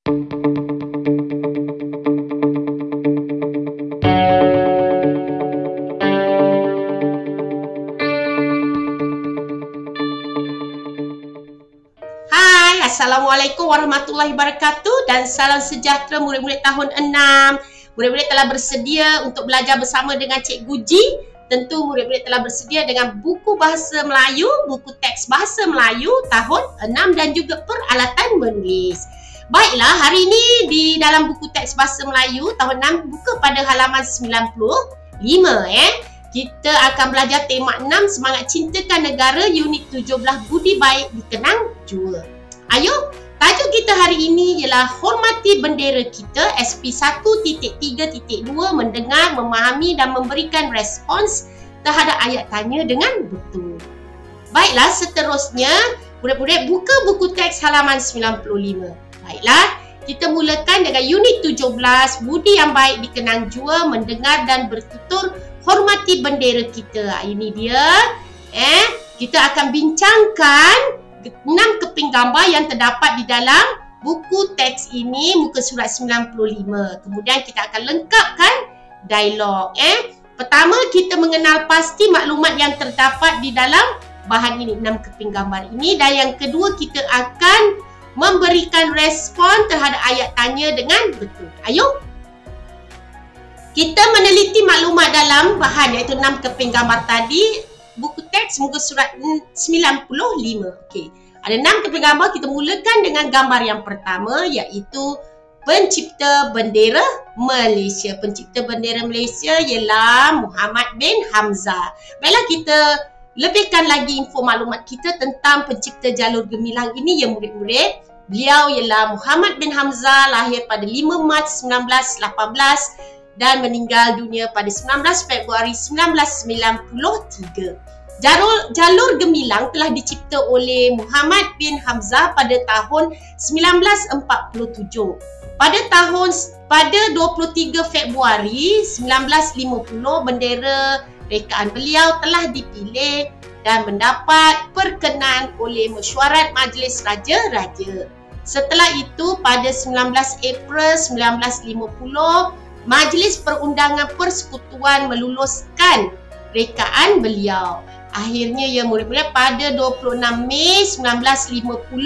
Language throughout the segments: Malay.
Assalamualaikum warahmatullahi wabarakatuh dan salam sejahtera murid-murid tahun 6. Murid-murid telah bersedia untuk belajar bersama dengan Cikgu Ji. Tentu murid-murid telah bersedia dengan buku bahasa Melayu, buku teks bahasa Melayu tahun 6 dan juga peralatan menulis. Baiklah, hari ini di dalam buku teks bahasa Melayu tahun 6 buka pada halaman 95 kita akan belajar tema 6 semangat cintakan negara unit 17 budi baik dikenang jua. Ayo, tajuk kita hari ini ialah hormati bendera kita SP1.3.2 mendengar, memahami dan memberikan respons terhadap ayat tanya dengan betul. Baiklah, seterusnya murid-murid buka buku teks halaman 95. Baiklah, kita mulakan dengan unit 17 budi yang baik dikenang jua, mendengar dan bertutur, hormati bendera kita. Ini dia. Kita akan bincangkan 6 keping gambar yang terdapat di dalam buku teks ini, muka surat 95. Kemudian kita akan lengkapkan dialog. Pertama, kita mengenal pasti maklumat yang terdapat di dalam bahan ini, 6 keping gambar ini. Dan yang kedua, kita akan memberikan respon terhadap ayat tanya dengan betul. Ayo, kita meneliti maklumat dalam bahan iaitu 6 keping gambar tadi. Buku teks muka surat 95. Okey. Ada 6 keping gambar. Kita mulakan dengan gambar yang pertama iaitu pencipta bendera Malaysia. Pencipta bendera Malaysia ialah Muhammad bin Hamzah. Baiklah, kita lebihkan lagi info maklumat kita tentang pencipta jalur gemilang ini ya murid-murid. Beliau ialah Muhammad bin Hamzah, lahir pada 5 Mac 1918 dan meninggal dunia pada 19 Februari 1993. Jalur gemilang telah dicipta oleh Muhammad bin Hamzah pada tahun 1947. Pada 23 Februari 1950, bendera rekaan beliau telah dipilih dan mendapat perkenan oleh mesyuarat Majlis Raja-Raja. Setelah itu, pada 19 April 1950, Majlis Perundangan Persekutuan meluluskan rekaan beliau. Akhirnya ya murid-murid, pada 26 Mei 1950,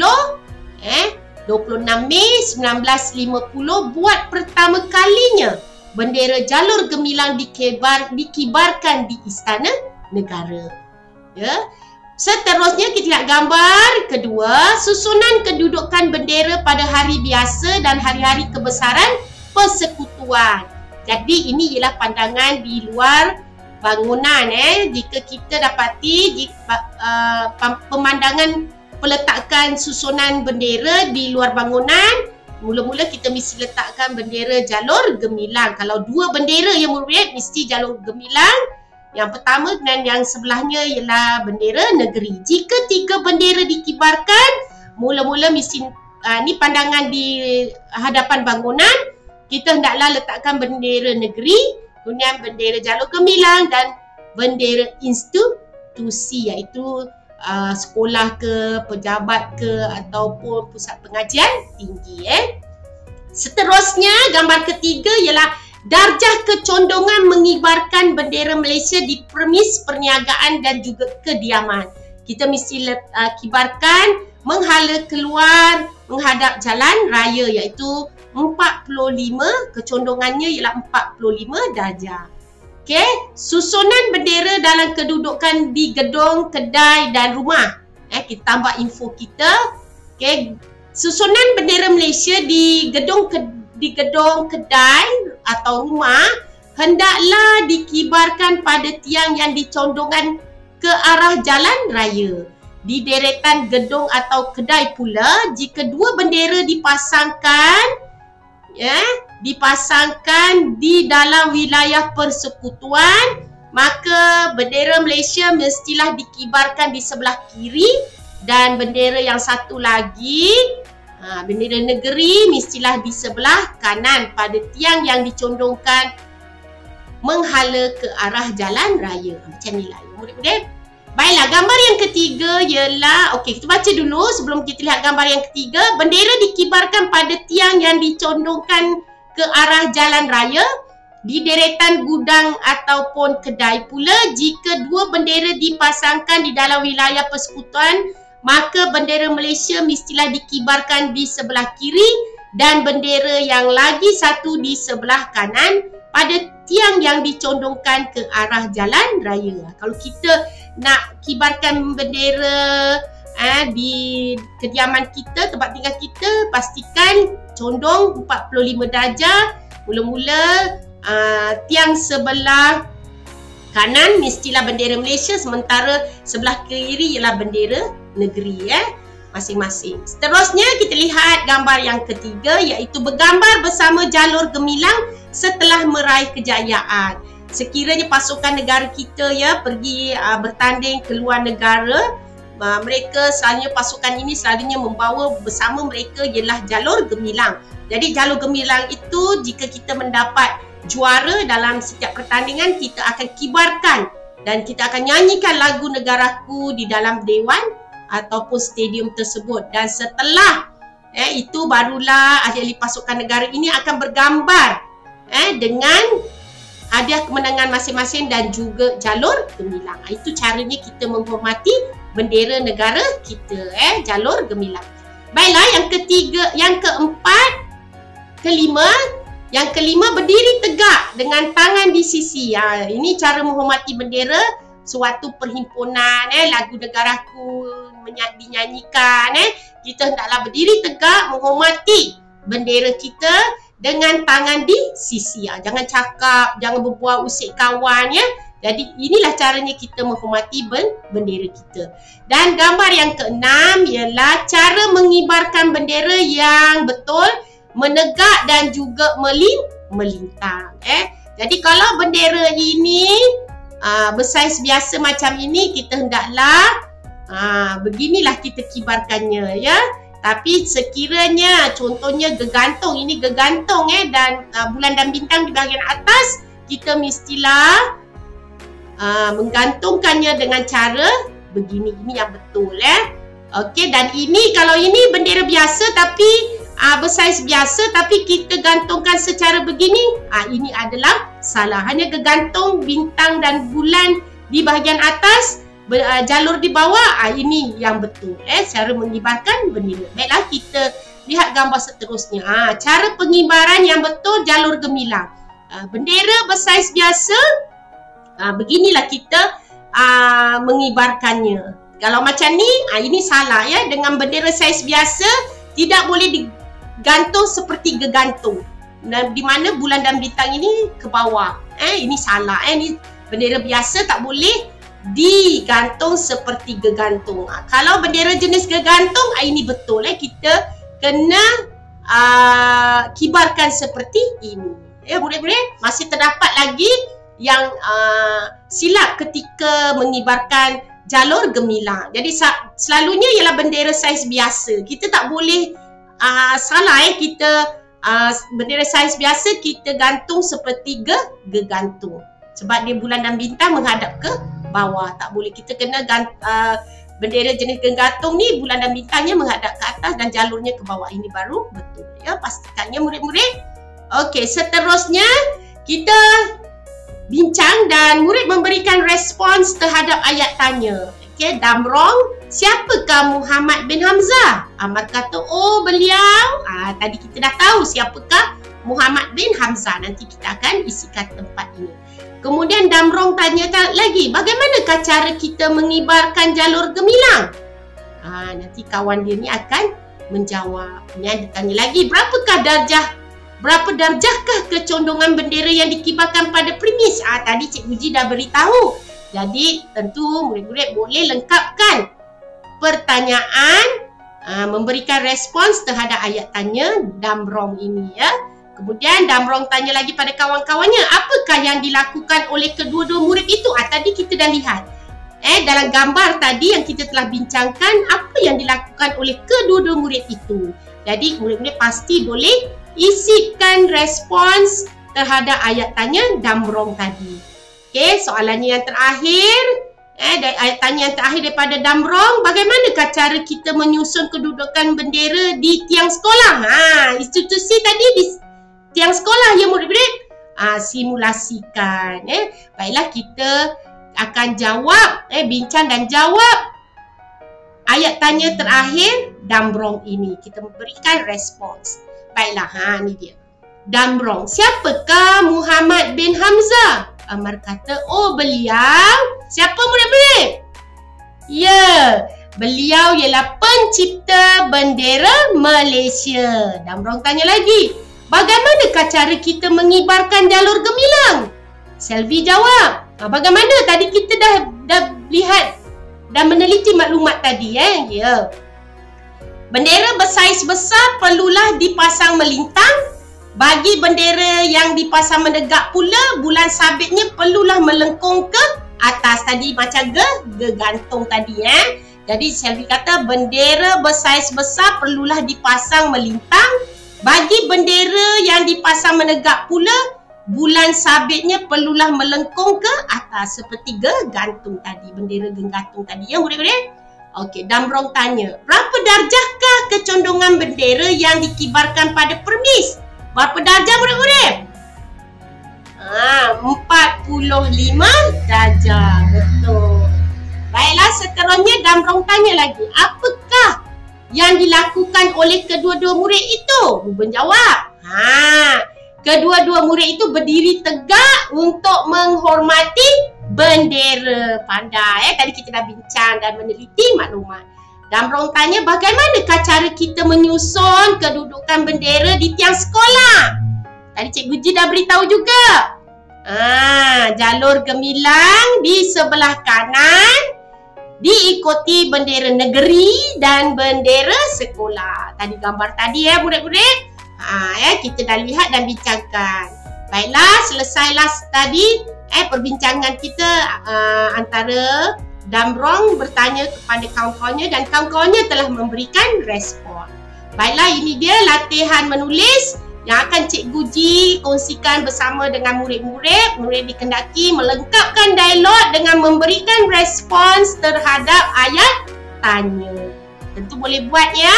26 Mei 1950 buat pertama kalinya bendera jalur gemilang dikibarkan di Istana Negara. Ya. Seterusnya kita lihat gambar kedua, susunan kedudukan bendera pada hari biasa dan hari-hari kebesaran persekutuan. Jadi ini ialah pandangan di luar bangunan. Jika kita dapati pemandangan peletakan susunan bendera di luar bangunan, mula-mula kita mesti letakkan bendera jalur gemilang. Kalau dua bendera yang murid, mesti jalur gemilang yang pertama dan yang sebelahnya ialah bendera negeri. Jika tiga bendera dikibarkan, mula-mula mesti ni pandangan di hadapan bangunan. Kita hendaklah letakkan bendera negeri, kemudian bendera jalur gemilang dan bendera institusi iaitu sekolah ke, pejabat ke ataupun pusat pengajian tinggi. Seterusnya, gambar ketiga ialah darjah kecondongan mengibarkan bendera Malaysia di premis perniagaan dan juga kediaman. Kita mesti kibarkan menghala keluar menghadap jalan raya iaitu 45, kecondongannya ialah 45 darjah. Okey, susunan bendera dalam kedudukan di gedung, kedai dan rumah. Kita tambah info kita. Okey, susunan bendera Malaysia di gedung, kedai atau rumah hendaklah dikibarkan pada tiang yang dicondongan ke arah jalan raya. Di deretan gedung atau kedai pula, jika dua bendera dipasangkan di dalam wilayah persekutuan, maka bendera Malaysia mestilah dikibarkan di sebelah kiri dan bendera yang satu lagi, bendera negeri, mestilah di sebelah kanan pada tiang yang dicondongkan menghala ke arah jalan raya. Macam inilah murid-murid. Baiklah, gambar yang ketiga ialah, okey, kita baca dulu sebelum kita lihat gambar yang ketiga. Bendera dikibarkan pada tiang yang dicondongkan ke arah jalan raya, di deretan gudang ataupun kedai. Pula, jika dua bendera dipasangkan di dalam wilayah persekutuan, maka bendera Malaysia mestilah dikibarkan di sebelah kiri dan bendera yang lagi satu di sebelah kanan pada tiang yang dicondongkan ke arah jalan raya. Kalau kita nak kibarkan bendera di kediaman kita, tempat tinggal kita, pastikan condong 45 darjah. Mula-mula tiang sebelah kanan mestilah bendera Malaysia, sementara sebelah kiri ialah bendera negeri masing-masing. Seterusnya kita lihat gambar yang ketiga, iaitu bergambar bersama jalur gemilang setelah meraih kejayaan. Sekiranya pasukan negara kita pergi bertanding ke luar negara, mereka selalunya pasukan ini selalunya membawa bersama mereka ialah jalur gemilang. Jadi jalur gemilang itu jika kita mendapat juara dalam setiap pertandingan, kita akan kibarkan dan kita akan nyanyikan lagu negaraku di dalam dewan ataupun stadium tersebut. Dan setelah itu barulah ahli pasukan negara ini akan bergambar dengan hadiah kemenangan masing-masing dan juga jalur gemilang. Itu caranya kita menghormati bendera negara kita, jalur gemilang. Baiklah, yang ketiga, yang keempat, yang kelima berdiri tegak dengan tangan di sisi. Ini cara menghormati bendera. Suatu perhimpunan, lagu negaraku dinyanyikan, kita hendaklah berdiri tegak menghormati bendera kita dengan tangan di sisi. Jangan cakap, jangan berbual usik kawan, Jadi inilah caranya kita menghormati bendera kita. Dan gambar yang keenam ialah cara mengibarkan bendera yang betul, menegak dan juga melintang. Jadi kalau bendera ini bersaiz biasa macam ini, kita hendaklah beginilah kita kibarkannya, Tapi sekiranya contohnya gegantung, ini gegantung dan bulan dan bintang di bahagian atas, kita mestilah menggantungkannya dengan cara begini. Ini yang betul, Okey, dan ini kalau ini bendera biasa tapi bersaiz biasa tapi kita gantungkan secara begini, ini adalah salah. Hanya gegantung bintang dan bulan di bahagian atas, jalur di bawah, ini yang betul, cara mengibarkan bendera. Baiklah, kita lihat gambar seterusnya. Cara pengibaran yang betul jalur gemilang. Bendera bersaiz biasa, beginilah kita mengibarkannya. Kalau macam ni, ini salah, Dengan bendera saiz biasa tidak boleh digantung seperti gegantung, di mana bulan dan bintang ini ke bawah. Ini salah, Ini bendera biasa tak boleh digantung seperti gegantung. Kalau bendera jenis gegantung, ini betul, kita kena kibarkan seperti ini. Murid-murid, masih terdapat lagi yang silap ketika mengibarkan jalur gemilang. Jadi selalunya ialah bendera saiz biasa. Kita tak boleh salah, kita bendera saiz biasa kita gantung seperti gegantung. Sebab dia bulan dan bintang menghadap ke bawah. Tak boleh, kita kena bendera jenis gegantung ni bulan dan bintangnya menghadap ke atas dan jalurnya ke bawah. Ini baru betul, pastikannya murid-murid. Okey, seterusnya kita bincang dan murid memberikan respons terhadap ayat tanya. Okey, Damrong, siapakah Muhammad bin Hamzah? Amar kata, oh beliau. Tadi kita dah tahu siapakah Muhammad bin Hamzah. Nanti kita akan isikan tempat ini. Kemudian Damrong tanya lagi, bagaimanakah cara kita mengibarkan jalur gemilang? Nanti kawan dia ni akan menjawab. Dia tanya lagi, berapa darjahkah kecondongan bendera yang dikibarkan pada premis? Tadi Cikgu Ji dah beritahu. Jadi tentu murid-murid boleh lengkapkan pertanyaan, memberikan respons terhadap ayat tanya Damrong ini, Kemudian Damrong tanya lagi pada kawan-kawannya, apakah yang dilakukan oleh kedua-dua murid itu? Tadi kita dah lihat. Dalam gambar tadi yang kita telah bincangkan, apa yang dilakukan oleh kedua-dua murid itu. Jadi murid-murid pasti boleh isikan respons terhadap ayat tanya Damrong tadi. Okey, soalannya yang terakhir, Ayat tanya yang terakhir daripada Damrong, bagaimanakah cara kita menyusun kedudukan bendera di tiang sekolah? Institusi tadi di tiang sekolah ya murid-murid. Simulasikan. Baiklah, kita akan jawab, bincang dan jawab ayat tanya terakhir Damrong ini. Kita memberikan respons. Baiklah, ni dia. Damrong, siapakah Muhammad bin Hamzah? Amar kata, oh beliau. Siapa murid-murid? Ya, beliau ialah pencipta bendera Malaysia. Damrong tanya lagi, bagaimanakah cara kita mengibarkan jalur gemilang? Selvi jawab, bagaimana? Tadi kita dah lihat dan meneliti maklumat tadi. Ya. Bendera bersaiz besar perlulah dipasang melintang. Bagi bendera yang dipasang menegak pula, bulan sabitnya perlulah melengkung ke atas. Tadi macam gantung tadi. Jadi Selvi kata bendera bersaiz besar perlulah dipasang melintang. Bagi bendera yang dipasang menegak pula, bulan sabitnya perlulah melengkung ke atas. Seperti gantung tadi, bendera gantung tadi. Ya murid-murid? Okey, Damrong tanya, berapa darjahkah kecondongan bendera yang dikibarkan pada permis? Berapa darjah murid-murid? 45 darjah. Betul. Baiklah, seterusnya Damrong tanya lagi, apakah yang dilakukan oleh kedua-dua murid itu? Ruben jawab, kedua-dua murid itu berdiri tegak untuk menghormati bendera. Pandai. Tadi kita dah bincang dan meneliti maklumat. Damrong tanya, bagaimanakah cara kita menyusun kedudukan bendera di tiang sekolah? Tadi Cikgu Ji dah beritahu juga. Jalur gemilang di sebelah kanan diikuti bendera negeri dan bendera sekolah. Tadi gambar tadi murid-murid. Kita dah lihat dan bincangkan. Baiklah, selesailah tadi perbincangan kita antara Damrong bertanya kepada kawan-kawannya dan kawan-kawannya telah memberikan respon. Baiklah, ini dia latihan menulis yang akan Cikgu Ji kongsikan bersama dengan murid-murid. Murid dikendaki melengkapkan dialog dengan memberikan respons terhadap ayat tanya. Tentu boleh buat ya.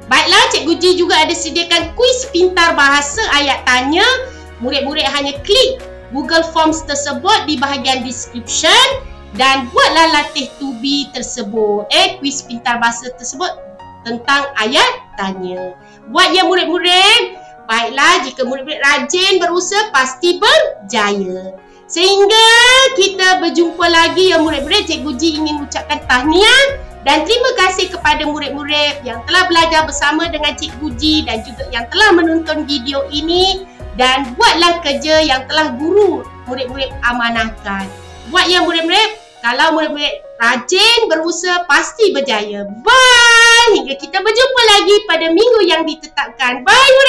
Baiklah, Cikgu Ji juga ada sediakan kuis pintar bahasa ayat tanya. Murid-murid hanya klik Google Forms tersebut di bahagian description dan buatlah latih to be tersebut. Kuis pintar bahasa tersebut tentang ayat tanya. Buat ya murid-murid. Baiklah, jika murid-murid rajin berusaha pasti berjaya. Sehingga kita berjumpa lagi ya murid-murid. Cikgu Ji ingin ucapkan tahniah dan terima kasih kepada murid-murid yang telah belajar bersama dengan Cikgu Ji dan juga yang telah menonton video ini. Dan buatlah kerja yang telah guru murid-murid amanahkan. Buat ya murid-murid. Kalau murid-murid rajin berusaha pasti berjaya. Bye! Hingga kita berjumpa lagi pada minggu yang ditetapkan. Bye!